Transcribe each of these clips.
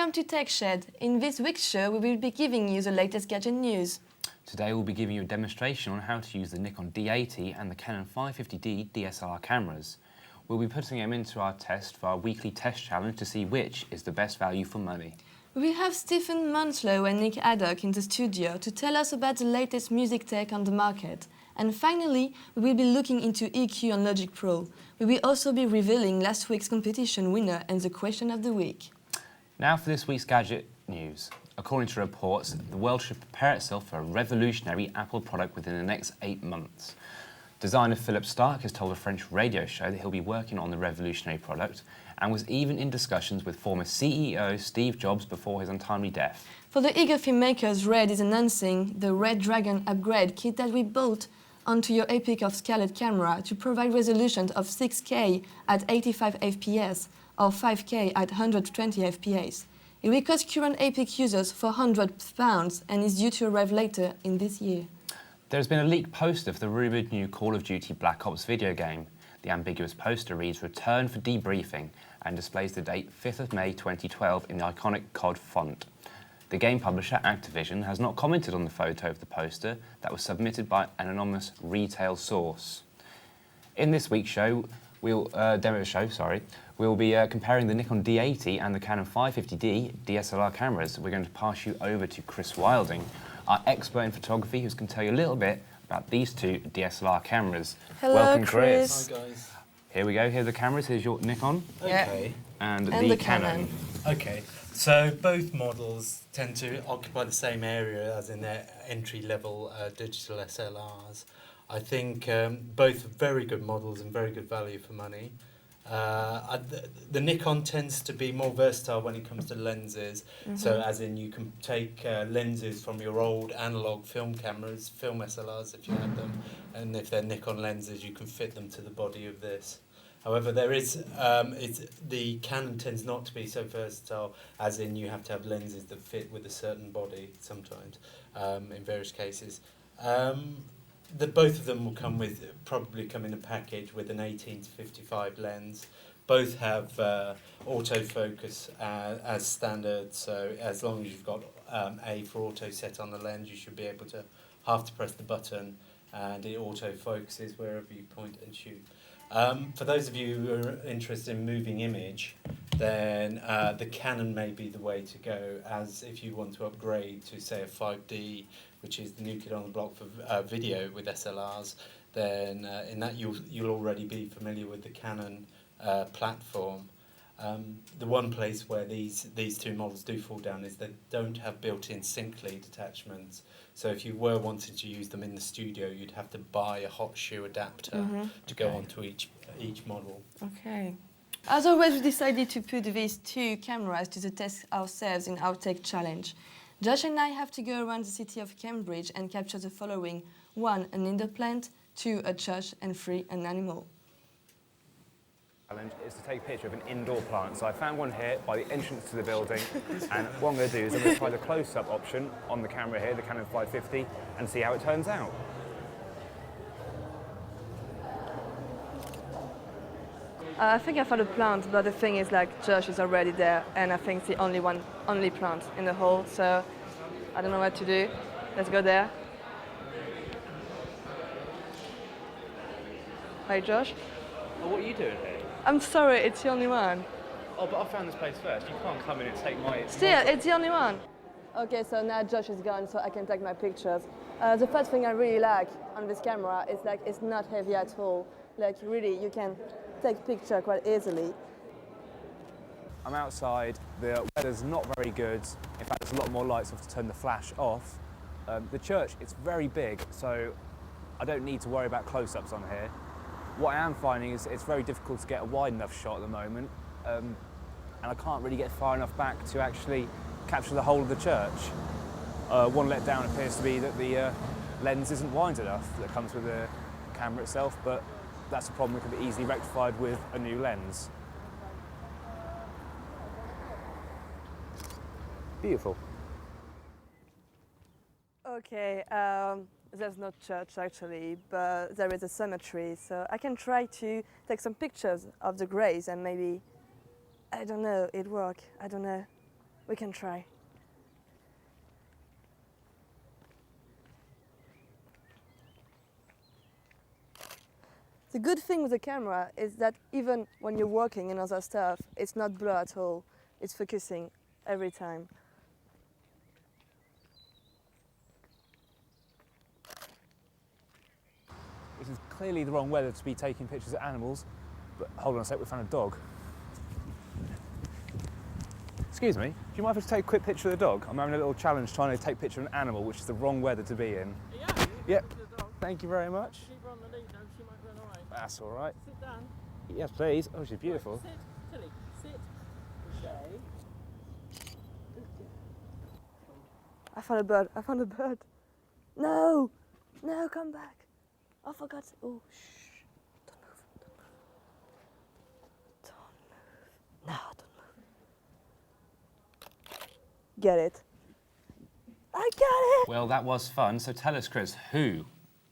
Welcome to TechShed. In this week's show, we will be giving you the latest gadget news. Today we'll be giving you a demonstration on how to use the Nikon D80 and the Canon 550D DSLR cameras. We'll be putting them into our test for our weekly test challenge to see which is the best value for money. We have Stephen Munslow and Nick Haddock in the studio to tell us about the latest music tech on the market. And finally, we will be looking into EQ on Logic Pro. We will also be revealing last week's competition winner and the question of the week. Now for this week's gadget news. According to reports, the world should prepare itself for a revolutionary Apple product within the next 8 months. Designer Philip Stark has told a French radio show that he'll be working on the revolutionary product and was even in discussions with former CEO Steve Jobs before his untimely death. For the eager filmmakers, Red is announcing the Red Dragon upgrade kit that we built onto your Epic of Scarlett camera to provide resolution of 6K at 85 FPS or 5K at 120 FPS. It will cost current Epic users £400 and is due to arrive later in this year. There has been a leaked poster for the rumoured new Call of Duty Black Ops video game. The ambiguous poster reads "Return for debriefing" and displays the date 5th of May 2012 in the iconic COD font. The game publisher Activision has not commented on the photo of the poster that was submitted by an anonymous retail source. In this week's show, we'll be comparing the Nikon D80 and the Canon 550D DSLR cameras. We're going to pass you over to Chris Wilding, our expert in photography, who can tell you a little bit about these two DSLR cameras. Hello, welcome, Chris. Hi, guys. Here we go. Here are the cameras. Here's your Nikon Okay. and the Canon. Okay. So both models tend to occupy the same area as in their entry-level digital SLRs. I think both are very good models and very good value for money. The Nikon tends to be more versatile when it comes to lenses. So as in you can take lenses from your old analog film cameras, film SLRs if you had them, and if they're Nikon lenses you can fit them to the body of this. However, there is the Canon tends not to be so versatile, as in you have to have lenses that fit with a certain body sometimes, in various cases. Both of them will probably come in a package with an 18 to 55 lens. Both have autofocus as standard, so as long as you've got A for auto set on the lens, you should be able to have to press the button and it autofocuses wherever you point and shoot. For those of you who are interested in moving image, then the Canon may be the way to go, as if you want to upgrade to, say, a 5D, which is the new kid on the block for video with SLRs, then in that you'll already be familiar with the Canon platform. The one place where these two models do fall down is they don't have built-in sync lead attachments. So if you were wanting to use them in the studio, you'd have to buy a hot shoe adapter to go onto each model. Okay. As always, we decided to put these two cameras to the test ourselves in our tech challenge. Josh and I have to go around the city of Cambridge and capture the following: 1, an indoor plant, 2, a church, and 3, an animal. Challenge is to take a picture of an indoor plant. So I found one here by the entrance to the building, and what I'm going to do is I'm going to try the close-up option on the camera here, the Canon 550, and see how it turns out. I think I found a plant, but the thing is, like, Josh is already there, and I think it's the only plant in the hole, so I don't know what to do. Let's go there. Hi, Josh. Oh, what are you doing here? I'm sorry, it's the only one. Oh, but I found this place first. You can't come in and take my... Still, it's the only one. Okay, so now Josh is gone, so I can take my pictures. The first thing I really like on this camera is, like, it's not heavy at all. Like, really, you can take picture quite easily. I'm outside. The weather's not very good. In fact, there's a lot more lights off to turn the flash off. The church, it's very big, so I don't need to worry about close-ups on here. What I am finding is it's very difficult to get a wide enough shot at the moment, and I can't really get far enough back to actually capture the whole of the church. One letdown appears to be that the lens isn't wide enough that comes with the camera itself, but that's a problem that can be easily rectified with a new lens. Beautiful. Okay, there's no church actually, but there is a cemetery, so I can try to take some pictures of the graves and maybe, I don't know, it work, I don't know. We can try. The good thing with the camera is that even when you're working and other stuff, it's not blur at all. It's focusing every time. This is clearly the wrong weather to be taking pictures of animals, but hold on a sec, we found a dog. Excuse me, do you mind if I just take a quick picture of the dog? I'm having a little challenge trying to take a picture of an animal, which is the wrong weather to be in. Yeah. Yep. Thank you very much. Keep her on the lead though, she might run away. That's all right. Sit down. Yes, please. Oh, she's beautiful. Sit, Tilly. Sit. Stay. I found a bird. I found a bird. No! No, come back. Oh, for God's sake. Oh, shh. Don't move. Don't move. Don't move. No, don't move. Get it. I got it! Well, that was fun. So tell us, Chris, who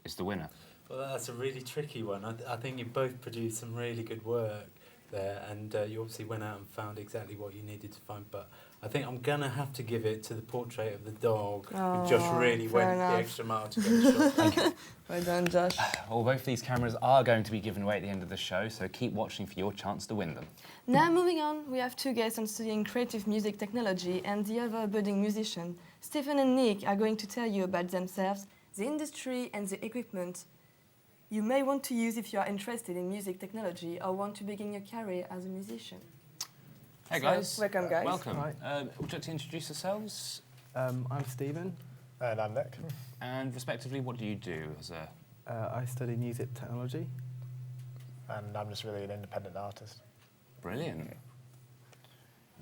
is the winner? Well, that's a really tricky one. I think you both produced some really good work there, and you obviously went out and found exactly what you needed to find. But I think I'm going to have to give it to the portrait of the dog, who just really fair went enough. the extra mile to get the shot. Well done, Josh. Well, both these cameras are going to be given away at the end of the show, so keep watching for your chance to win them. Now moving on, we have two guests on studying creative music technology and the other budding musician. Stephen and Nick are going to tell you about themselves, the industry and the equipment you may want to use if you are interested in music technology or want to begin your career as a musician. Hey So, guys. welcome, guys. Welcome. Hi. Would you like to introduce yourselves? I'm Stephen. And I'm Nick. And respectively, what do you do as a... I study music technology. And I'm just really an independent artist. Brilliant.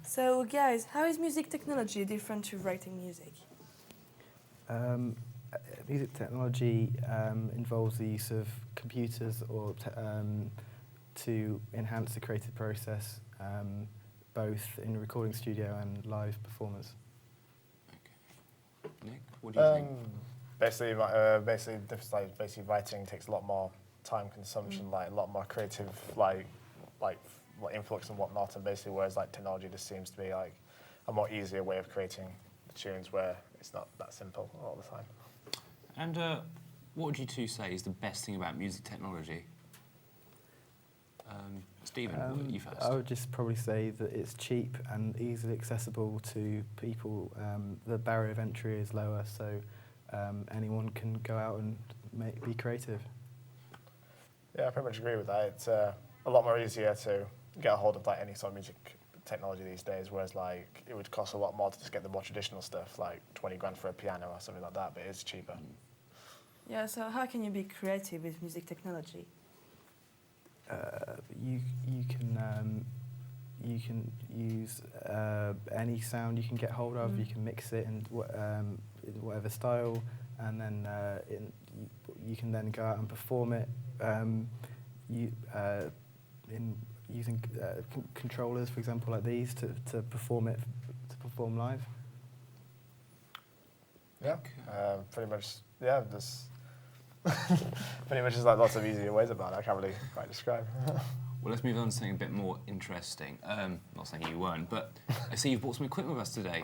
So guys, how is music technology different to writing music? Music technology involves the use of computers to enhance the creative process, both in recording studio and live performance. Nick, what do you think? Basically, basically writing takes a lot more time consumption, like a lot more creative, like influx and whatnot. And basically, whereas like technology just seems to be like a more easier way of creating the tunes, where it's not that simple all the time. And what would you two say is the best thing about music technology? Stephen, you first. I would just probably say that it's cheap and easily accessible to people. The barrier of entry is lower, so anyone can go out and be creative. Yeah, I pretty much agree with that. It's a lot more easier to get a hold of like any sort of music technology these days, whereas like it would cost a lot more to just get the more traditional stuff, like 20 grand for a piano or something like that, but it's cheaper. Yeah, so how can you be creative with music technology? You can use any sound you can get hold of. You can mix it in whatever style, and then you can then go out and perform it. In using controllers, for example, like these to perform live. Yeah, pretty much. Yeah, just pretty much just like lots of easier ways about it. I can't really quite describe. Well, let's move on to something a bit more interesting. Not saying you weren't, but I see you've brought some equipment with us today.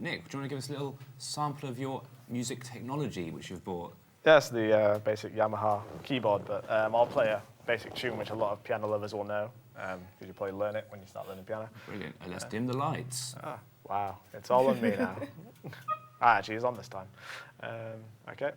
Nick, do you want to give us a little sample of your music technology which you've bought? Yeah, it's the basic Yamaha keyboard, but I'll play a basic tune which a lot of piano lovers will know, because you probably learn it when you start learning piano. Brilliant. And let's dim the lights. Wow, it's all on me now. Actually, it's on this time. Okay.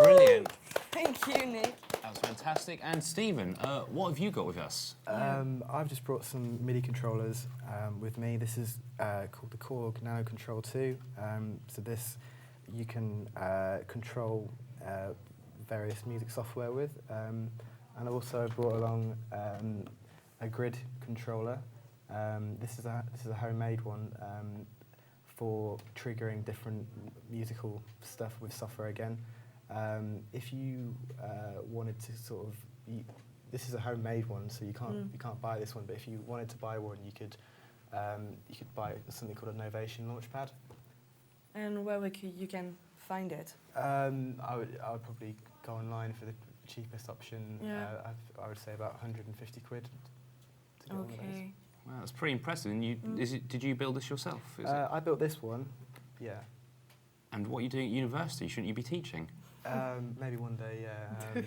Brilliant. Thank you, Nick. That was fantastic. And Stephen, what have you got with us? I've just brought some MIDI controllers with me. This is called the Korg Nano Control 2. So this you can control various music software with. And I also brought along a grid controller. This is a homemade one for triggering different musical stuff with software again. If you wanted to sort of, this is a homemade one, so you can't buy this one. But if you wanted to buy one, you could buy something called a Novation Launchpad. And where you can find it? I would probably go online for the cheapest option. Yeah. I would say about 150 quid. To get one of those. Okay. Wow, that's pretty impressive. And did you build this yourself? Is it? I built this one. Yeah. And what are you doing at university? Shouldn't you be teaching? Maybe one day, yeah.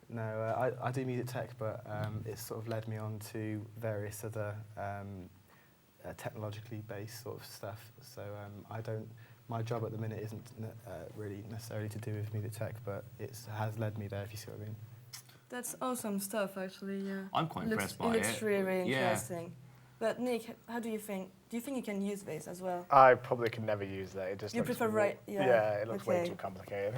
No, I do music tech, but it's sort of led me on to various other technologically based sort of stuff. So my job at the minute isn't really necessarily to do with music tech, but it has led me there, if you see what I mean. That's awesome stuff, actually. Yeah. I'm quite impressed by it. Looks really, really Yeah. interesting. But Nick, how do you think? Do you think you can use this as well? I probably could never use that. It just You looks prefer Yeah, it looks way okay. too complicated.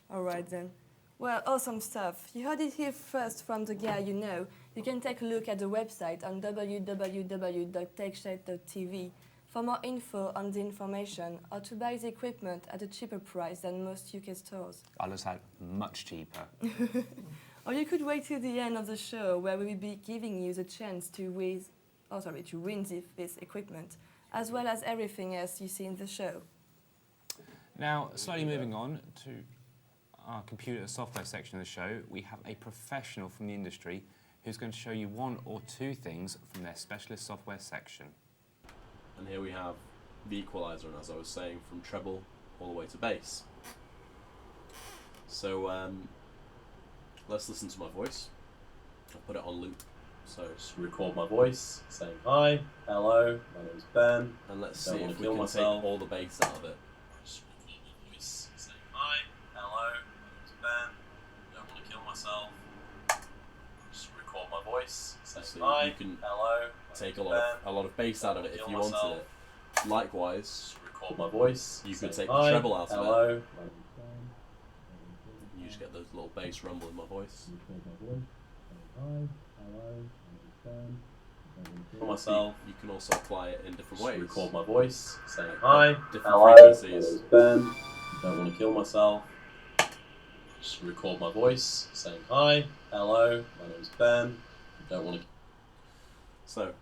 All right then. Well, awesome stuff. You heard it here first from the guy you know. You can take a look at the website on www.techshed.tv for more info on the information or to buy the equipment at a cheaper price than most UK stores. I just had much cheaper. Or you could wait till the end of the show where we will be giving you the chance to win this equipment, as well as everything else you see in the show. Now, slightly moving on to our computer software section of the show, we have a professional from the industry who's going to show you one or two things from their specialist software section. And here we have the equalizer, and as I was saying, from treble all the way to bass. So let's listen to my voice. I'll put it on loop. So just record my voice saying hi, hello, my name's Ben, and let's see if we can take all the bass out of it. Just record my voice saying hi, hello, my name's Ben, don't want to kill myself. Just record my voice saying hi, you can hello, take a lot of bass out of it if you wanted it. Likewise, record my voice. You could take the treble out of it. You just get those little bass rumble in my voice. For myself, you can also apply it in different ways. Record my voice, say hi, different frequencies. Ben, don't want to kill myself. Just record my voice, saying hi, hello, my name's Ben, don't want to. So,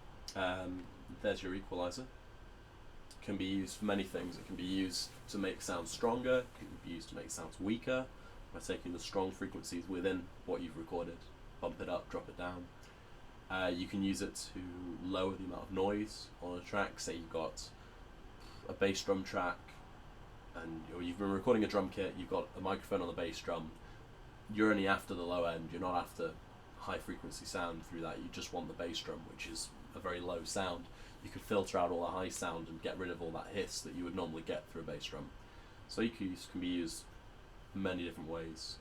there's your equalizer. It can be used for many things. It can be used to make sounds stronger. It can be used to make sounds weaker by taking the strong frequencies within what you've recorded, bump it up, drop it down. You can use it to lower the amount of noise on a track. Say you've got a bass drum track, or you've been recording a drum kit, you've got a microphone on the bass drum, you're only after the low end, you're not after high frequency sound through that, you just want the bass drum, which is a very low sound. You can filter out all the high sound and get rid of all that hiss that you would normally get through a bass drum. So EQs can be used in many different ways.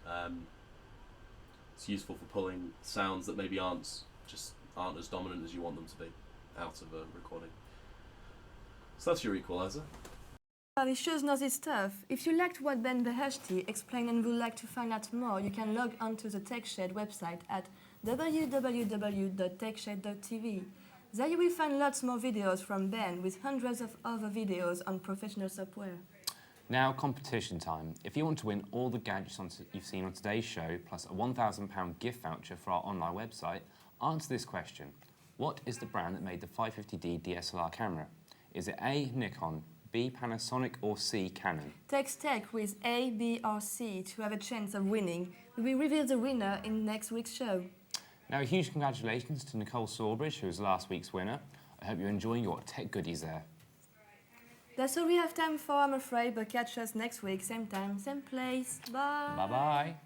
It's useful for pulling sounds that maybe aren't as dominant as you want them to be out of a recording. So that's your equalizer. Well, it shows naughty stuff. If you liked what Ben Beheshti explained and would like to find out more, you can log onto the TechShed website at www.techshed.tv. There you will find lots more videos from Ben with hundreds of other videos on professional software. Now, competition time. If you want to win all the gadgets you've seen on today's show, plus a £1,000 gift voucher for our online website, answer this question. What is the brand that made the 550D DSLR camera? Is it A, Nikon, B, Panasonic, or C, Canon? Text tech with A, B, or C to have a chance of winning. We will reveal the winner in next week's show. Now, a huge congratulations to Nicole Sawbridge, who was last week's winner. I hope you're enjoying your tech goodies there. That's all we have time for, I'm afraid, but catch us next week, same time, same place. Bye. Bye-bye.